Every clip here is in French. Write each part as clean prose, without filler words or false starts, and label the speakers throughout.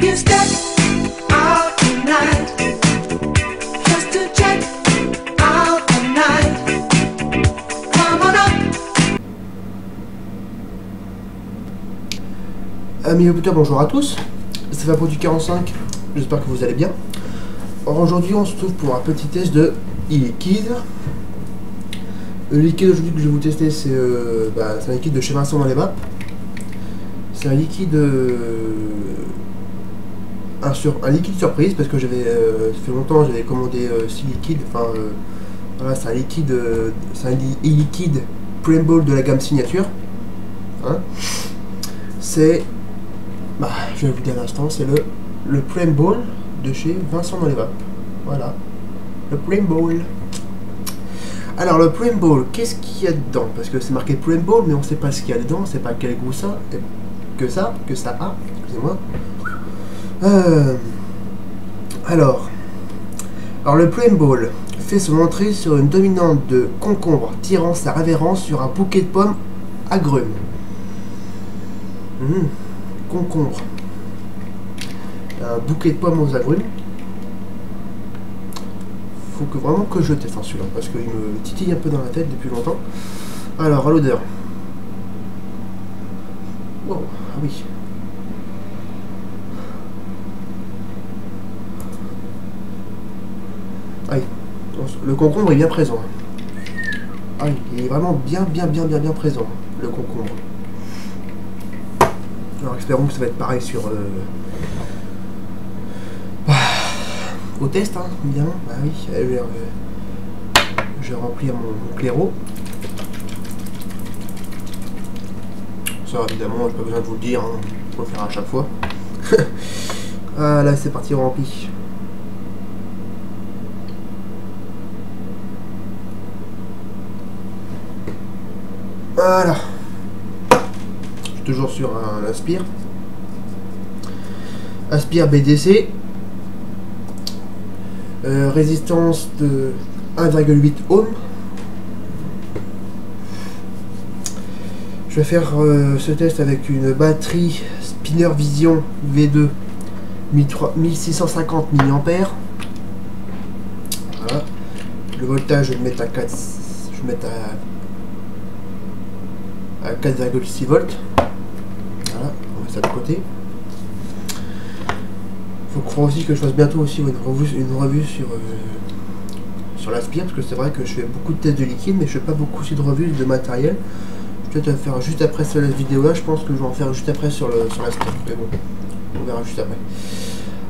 Speaker 1: can step out tonight, just to check out tonight. Come on up.
Speaker 2: Amis auditeurs, bonjour à tous, c'est Fabo du 45, j'espère que vous allez bien. Alors aujourd'hui on se trouve pour un petit test de e-liquide. Le liquide aujourd'hui que je vais vous tester c'est un liquide de chez Vincent dans les vapes. C'est un liquide un liquide surprise parce que j'avais ça fait longtemps j'avais commandé 6 liquides, voilà, c'est un liquide c'est un e-liquide Premball de la gamme signature, hein. C'est je vais vous dire à l'instant, c'est le Premball de chez Vincent dans les vapes. Voilà, le Premball. Alors le Premball, qu'est-ce qu'il y a dedans? Parce que c'est marqué Premball, mais on ne sait pas ce qu'il y a dedans, on ne sait pas quel goût ça a. Excusez-moi. Alors le Premball fait son entrée sur une dominante de concombre, tirant sa révérence sur un bouquet de pommes agrumes. Concombre. Un bouquet de pommes aux agrumes. Faut que vraiment que je teste celui-là parce qu'il me titille un peu dans la tête depuis longtemps. Alors à l'odeur. Wow, ah oui. Aïe, le concombre est bien présent. Aïe, il est vraiment bien présent, le concombre. Alors espérons que ça va être pareil sur au test, hein, évidemment. Bah oui, je vais remplir mon claireau. Ça évidemment, j'ai pas besoin de vous le dire, hein, faut le faire à chaque fois. Ah là c'est parti, rempli. Voilà. Je suis toujours sur un Aspire. Aspire BDC. Résistance de 1,8 ohms. Je vais faire ce test avec une batterie Spinner Vision V2 1650 mAh. Voilà. Le voltage je vais le mettre à 4. Je vais mettre à 4,6 volts. Voilà, on met ça de côté. Faut croire aussi que je fasse bientôt aussi une revue sur l'Aspire, parce que c'est vrai que je fais beaucoup de tests de liquide, mais je fais pas beaucoup aussi de revues de matériel. Je vais peut-être faire juste après cette vidéo là, je pense que je vais en faire juste après sur l'Aspire, mais bon, on verra juste après.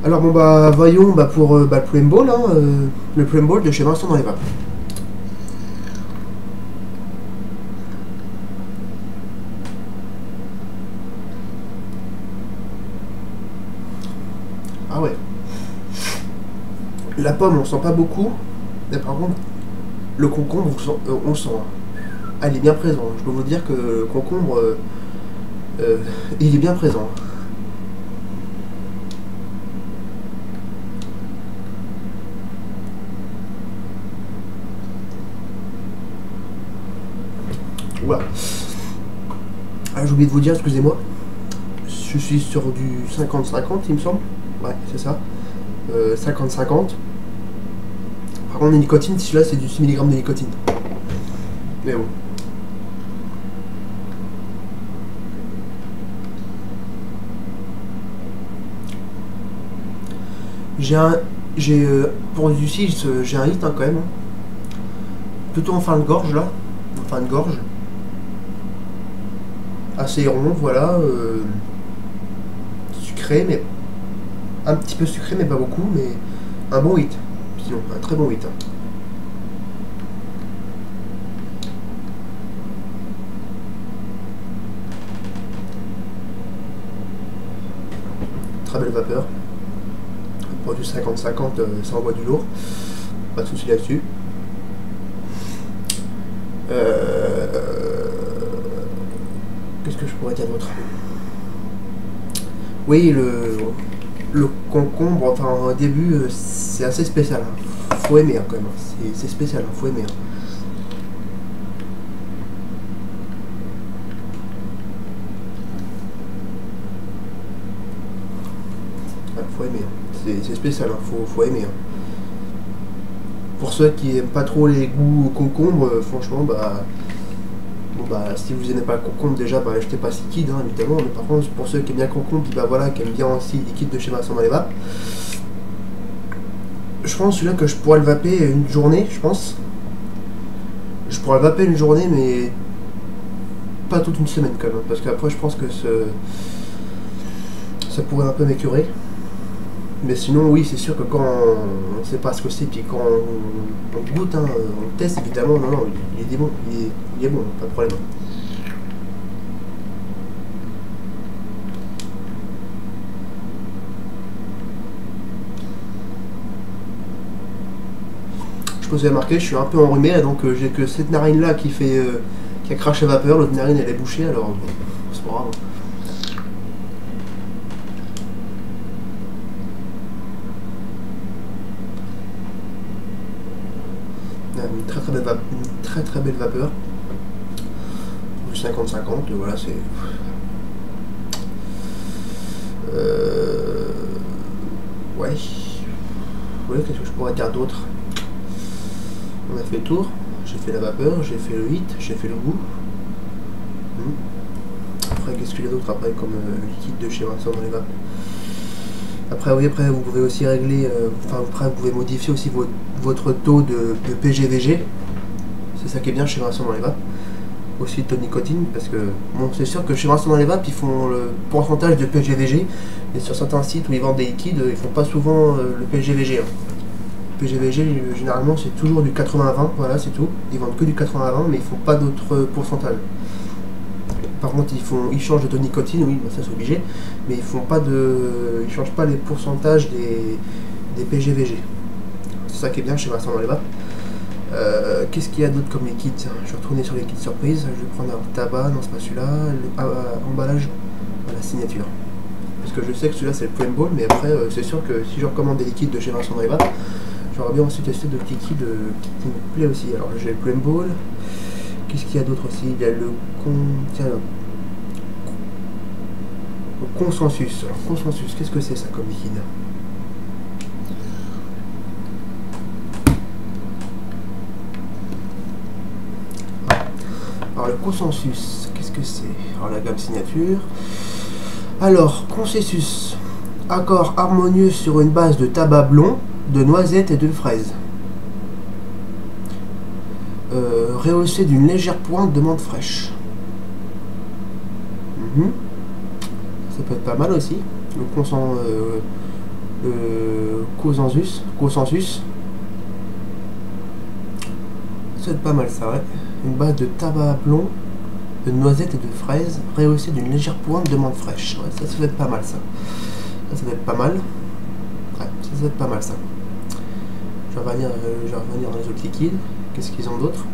Speaker 2: Alors bon voyons pour le Premball, hein, le Premball de chez Vincent dans les vapes. Ah ouais. La pomme on sent pas beaucoup, mais par contre le concombre on le sent. Ah, il est bien présent. Je peux vous dire que le concombre il est bien présent. Voilà. Ah, j'ai oublié de vous dire, excusez-moi. Je suis sur du 50-50 il me semble. Ouais, c'est ça. 50-50. Par contre, la nicotine, celui-là, c'est du 6 mg de nicotine. Mais bon. Pour du 6, j'ai un hit hein, quand même. Plutôt en fin de gorge, là. En fin de gorge. Assez rond, voilà. Sucré, mais un petit peu sucré, mais pas beaucoup, mais un bon hit. Sinon, un très bon hit. Très belle vapeur. Pour du 50-50, ça envoie du lourd. Pas de souci là-dessus. Qu'est-ce que je pourrais dire d'autre? Oui, le concombre, enfin au début, c'est assez spécial. Hein. Faut aimer hein, quand même. C'est spécial, hein, faut aimer. Hein. faut aimer. Hein. C'est spécial, hein. Faut aimer. Hein. Pour ceux qui aiment pas trop les goûts au concombre, franchement, bah, bon, bah, si vous n'aimez pas le concombre, déjà, bah, achetez pas ce liquide, hein, évidemment. Mais par contre, pour ceux qui aiment bien le concombre, puis bah voilà, qui aiment bien aussi le liquide de chez Vincent dans les vapes, je pense celui-là que je pourrais le vaper une journée, je pense. Je pourrais le vaper une journée, mais pas toute une semaine quand même, parce qu'après, je pense que ça pourrait un peu m'écurer. Mais sinon, oui, c'est sûr que quand on sait pas ce que c'est, puis quand on goûte, hein, on teste évidemment, non, il est bon, il est bon, pas de problème. Je pense que vous avez remarqué, je suis un peu enrhumé, là, donc j'ai que cette narine là qui a craché vapeur, l'autre narine elle est bouchée, alors c'est pas grave. Une très belle vapeur. 50-50, voilà, c'est. Ouais. Ouais, qu'est-ce que je pourrais dire d'autre? On a fait le tour, j'ai fait la vapeur, j'ai fait le hit, j'ai fait le goût. Après, qu'est-ce qu'il y a d'autre après comme liquide de chez Vincent dans les vapes? Après, oui, après vous pouvez aussi régler, après vous pouvez modifier aussi votre taux de PGVG. C'est ça qui est bien chez Vincent dans les vapes. Aussi de nicotine, parce que bon, c'est sûr que chez Vincent dans les vapes, ils font le pourcentage de PGVG. Et sur certains sites où ils vendent des liquides, ils font pas souvent le PGVG. Hein. PGVG, généralement, c'est toujours du 80-20, voilà, c'est tout. Ils vendent que du 80-20, mais ils font pas d'autres pourcentages. Par contre, ils changent de taux de nicotine, oui, ça c'est obligé, mais ils changent pas les pourcentages des PGVG. C'est ça qui est bien chez Vincent dans les vapes. Qu'est-ce qu'il y a d'autre comme liquide? Je vais retourner sur les liquides surprise. Je vais prendre un tabac, non c'est pas celui-là, emballage, voilà, signature. Parce que je sais que celui-là c'est le Premball, mais après c'est sûr que si je recommande des liquides de chez Vincent dans les vapes, j'aurais bien ensuite testé d'autres liquides qui me plaît aussi. Alors j'ai le Premball. Qu'est-ce qu'il y a d'autre aussi? Il y a le consensus. Alors consensus, qu'est-ce que c'est ça comme liquide? Alors le consensus, qu'est-ce que c'est? Alors la gamme signature. Alors consensus, accord harmonieux sur une base de tabac blond, de noisettes et de fraises. Rehaussé d'une légère pointe de menthe fraîche. Ça peut être pas mal aussi. Le consensus. Ça peut être pas mal ça, ouais. Une base de tabac blond, de noisettes et de fraises, rehaussée d'une légère pointe de menthe fraîche. Ouais, ça peut être pas mal ça. Ça doit être pas mal. Ouais, ça doit être pas mal ça. Je vais revenir dans les autres liquides. Qu'est-ce qu'ils ont d'autre?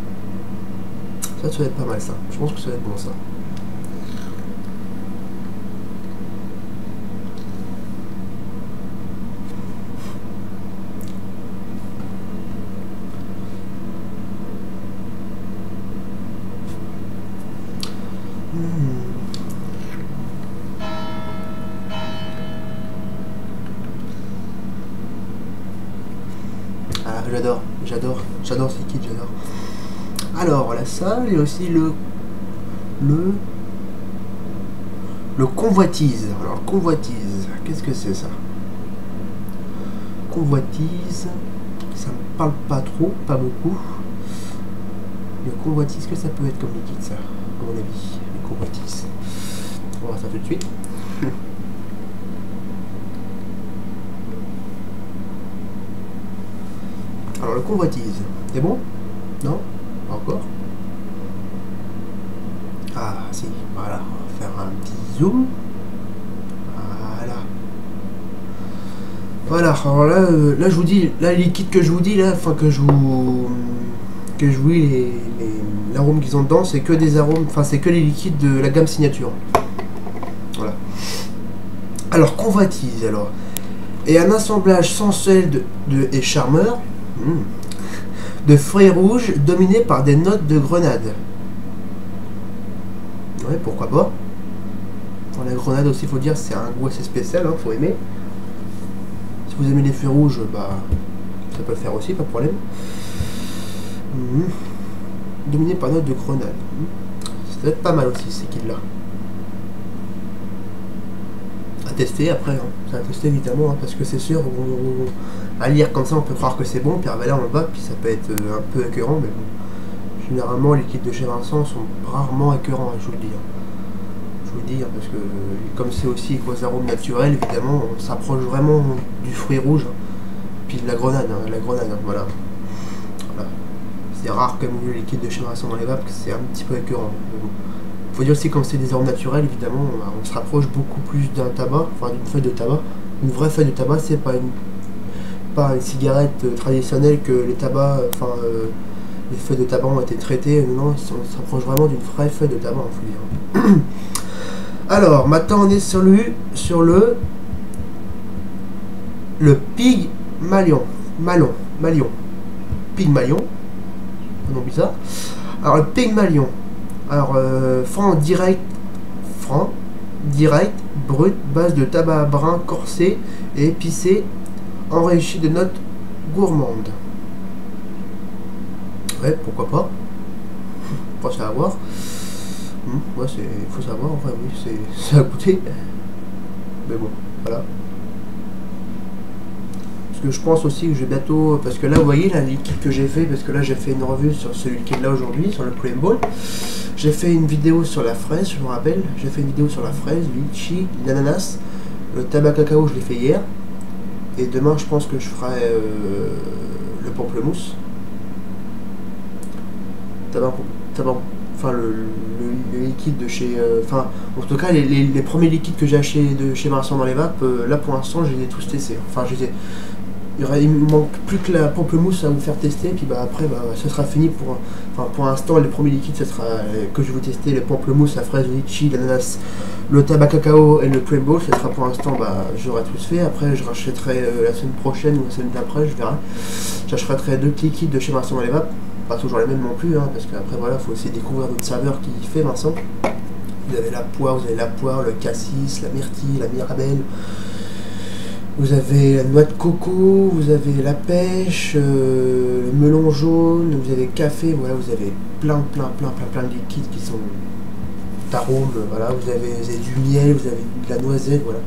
Speaker 2: Ça doit être pas mal ça. Je pense que ça va être bon ça. Ah, j'adore ce liquide, j'adore. Alors, la salle et aussi le convoitise. Alors, convoitise, qu'est-ce que c'est ça? Convoitise, ça me parle pas trop, pas beaucoup. Le convoitise, qu'est-ce que ça peut être comme liquide ça, à mon avis? Le convoitise. On va voir ça tout de suite. Alors le convoitise, c'est bon? Non? Pas encore? Ah si, voilà, on va faire un petit zoom. Voilà, alors là je vous dis, là les liquides que je vous dis là, enfin que je vous dis l'arôme qu'ils ont dedans, c'est que des arômes, enfin c'est que les liquides de la gamme signature. Voilà. Alors convoitise alors. Et un assemblage sensuel et charmeur de fruits rouges dominés par des notes de grenade. Ouais, pourquoi pas. Pour la grenade aussi, faut dire, c'est un goût assez spécial, hein, faut aimer. vous aimez les feux rouges, bah ça peut le faire aussi, pas de problème. Dominé par note de grenade. Ça doit être pas mal aussi ces kills là. À tester après, hein. C'est à tester évidemment, hein, parce que c'est sûr, à lire comme ça on peut croire que c'est bon, puis là on va, puis ça peut être un peu écœurant, mais bon. Généralement les kits de chez Vincent sont rarement écœurants, hein, je vous le dis. Je vous le dis, hein, parce que comme c'est aussi avec vos arômes naturels, évidemment, on s'approche vraiment du fruit rouge, hein, puis de la grenade, hein, voilà. C'est rare comme les kits de chez Vincent dans les vapes, que c'est un petit peu écœurant. Bon. Faut dire aussi, comme c'est des arômes naturels, évidemment, on se rapproche beaucoup plus d'un tabac, enfin d'une feuille de tabac. Une vraie feuille de tabac, c'est pas une cigarette traditionnelle que les tabacs, les feuilles de tabac ont été traitées. Non, on s'approche vraiment d'une vraie feuille de tabac, faut dire. Alors, maintenant on est sur le Pygmalion. Pygmalion. Un nom bizarre. Alors, le Pygmalion. Alors, franc direct, brut, base de tabac brun corsé et épicé, enrichi de notes gourmandes. Ouais, pourquoi pas. Faut savoir. Ouais, faut savoir, enfin oui, c'est à goûter. Mais bon, voilà. Parce que je pense aussi que je vais bientôt, parce que là vous voyez la liquide que j'ai fait, parce que là j'ai fait une revue sur ce liquide là aujourd'hui, sur le Pre-Ball. J'ai fait une vidéo sur la fraise, je me rappelle, j'ai fait une vidéo sur la fraise, le litchi, l'ananas, le tabac cacao je l'ai fait hier. Et demain je pense que je ferai le pamplemousse. Enfin le liquide de chez... en tout cas les premiers liquides que j'ai achetés de chez Vincent dans les vapes, là pour l'instant je les ai tous testés. Enfin il me manque plus que la pamplemousse à vous faire tester, puis bah après bah, ce sera fini pour l'instant les premiers liquides ce sera que je vais vous tester, les pamplemousse, la fraise, le litchi, l'ananas, le tabac cacao et le Pre-Ball, ce sera pour l'instant bah j'aurai tous fait. Après je rachèterai la semaine prochaine ou la semaine d'après, je verrai. J'achèterai 2 liquides de chez Vincent dans les vapes, pas toujours les mêmes non plus, hein, parce qu'après voilà, il faut essayer de découvrir d'autres saveurs qu'il fait Vincent. Vous avez la poire, le cassis, la myrtille, la mirabelle. Vous avez la noix de coco, vous avez la pêche, le melon jaune, vous avez le café, voilà, vous avez plein de liquides qui sont d'arômes, voilà, vous avez du miel, vous avez de la noisette, voilà.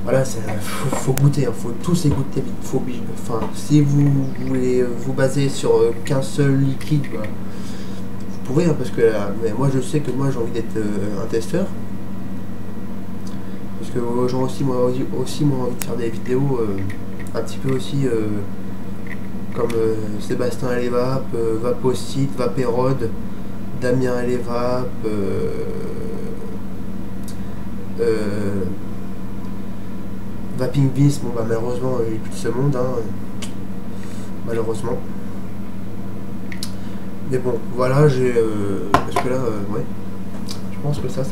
Speaker 2: Voilà, faut goûter, hein, faut tous les goûter vite, enfin, si vous voulez vous baser sur qu'un seul liquide, bah, vous pouvez, hein, parce que mais moi je sais que moi j'ai envie d'être un testeur. Parce que genre aussi moi envie de faire des vidéos un petit peu aussi comme Sébastien à les vapes, Vapocite, Vapérode, Damien à les vapes, Vaping Beast, bon bah malheureusement il n'est plus de ce monde, hein, malheureusement. Mais bon voilà, j'ai parce que là ouais, je pense que ça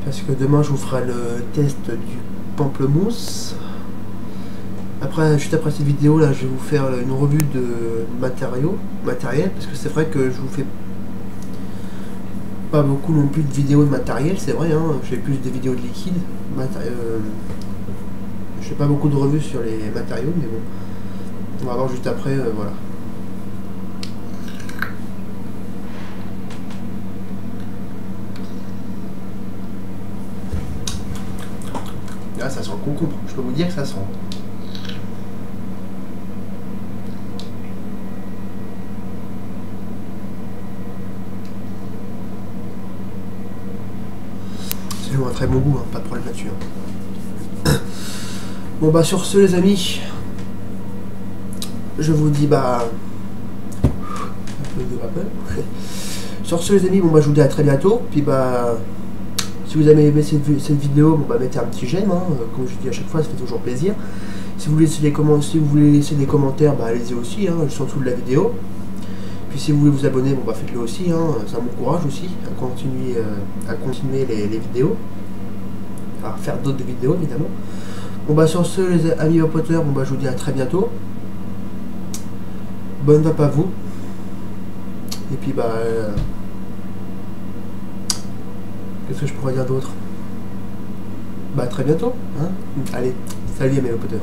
Speaker 2: parce que demain je vous ferai le test du pamplemousse. Après, juste après cette vidéo là, je vais vous faire une revue de matériel, parce que c'est vrai que je vous fais pas beaucoup non plus de vidéos de matériel, c'est vrai, hein, je fais plus des vidéos de liquide. Je fais pas beaucoup de revues sur les matériaux, mais bon, on va voir juste après, voilà. Là, ça sent le concombre, je peux vous dire que ça sent. C'est un très bon goût, hein, pas de problème là-dessus. Hein. Bon bah sur ce les amis, je vous dis bah... un peu de vapeur. Sur ce les amis, bon bah je vous dis à très bientôt, puis bah... Si vous avez aimé cette vidéo, bon, bah, mettez un petit j'aime, hein, comme je dis à chaque fois, ça fait toujours plaisir. Si vous voulez laisser des commentaires, bah, allez-y aussi, hein, juste en dessous de la vidéo. Puis si vous voulez vous abonner, bon, bah, faites-le aussi, hein, ça m'encourage aussi à continuer les vidéos, à faire d'autres vidéos évidemment. Bon bah sur ce les amis vapoteurs, bon bah je vous dis à très bientôt. Bonne vape à vous. Et puis bah... qu'est-ce que je pourrais dire d'autre? Bah très bientôt. Hein. Allez, salut à mes Potter.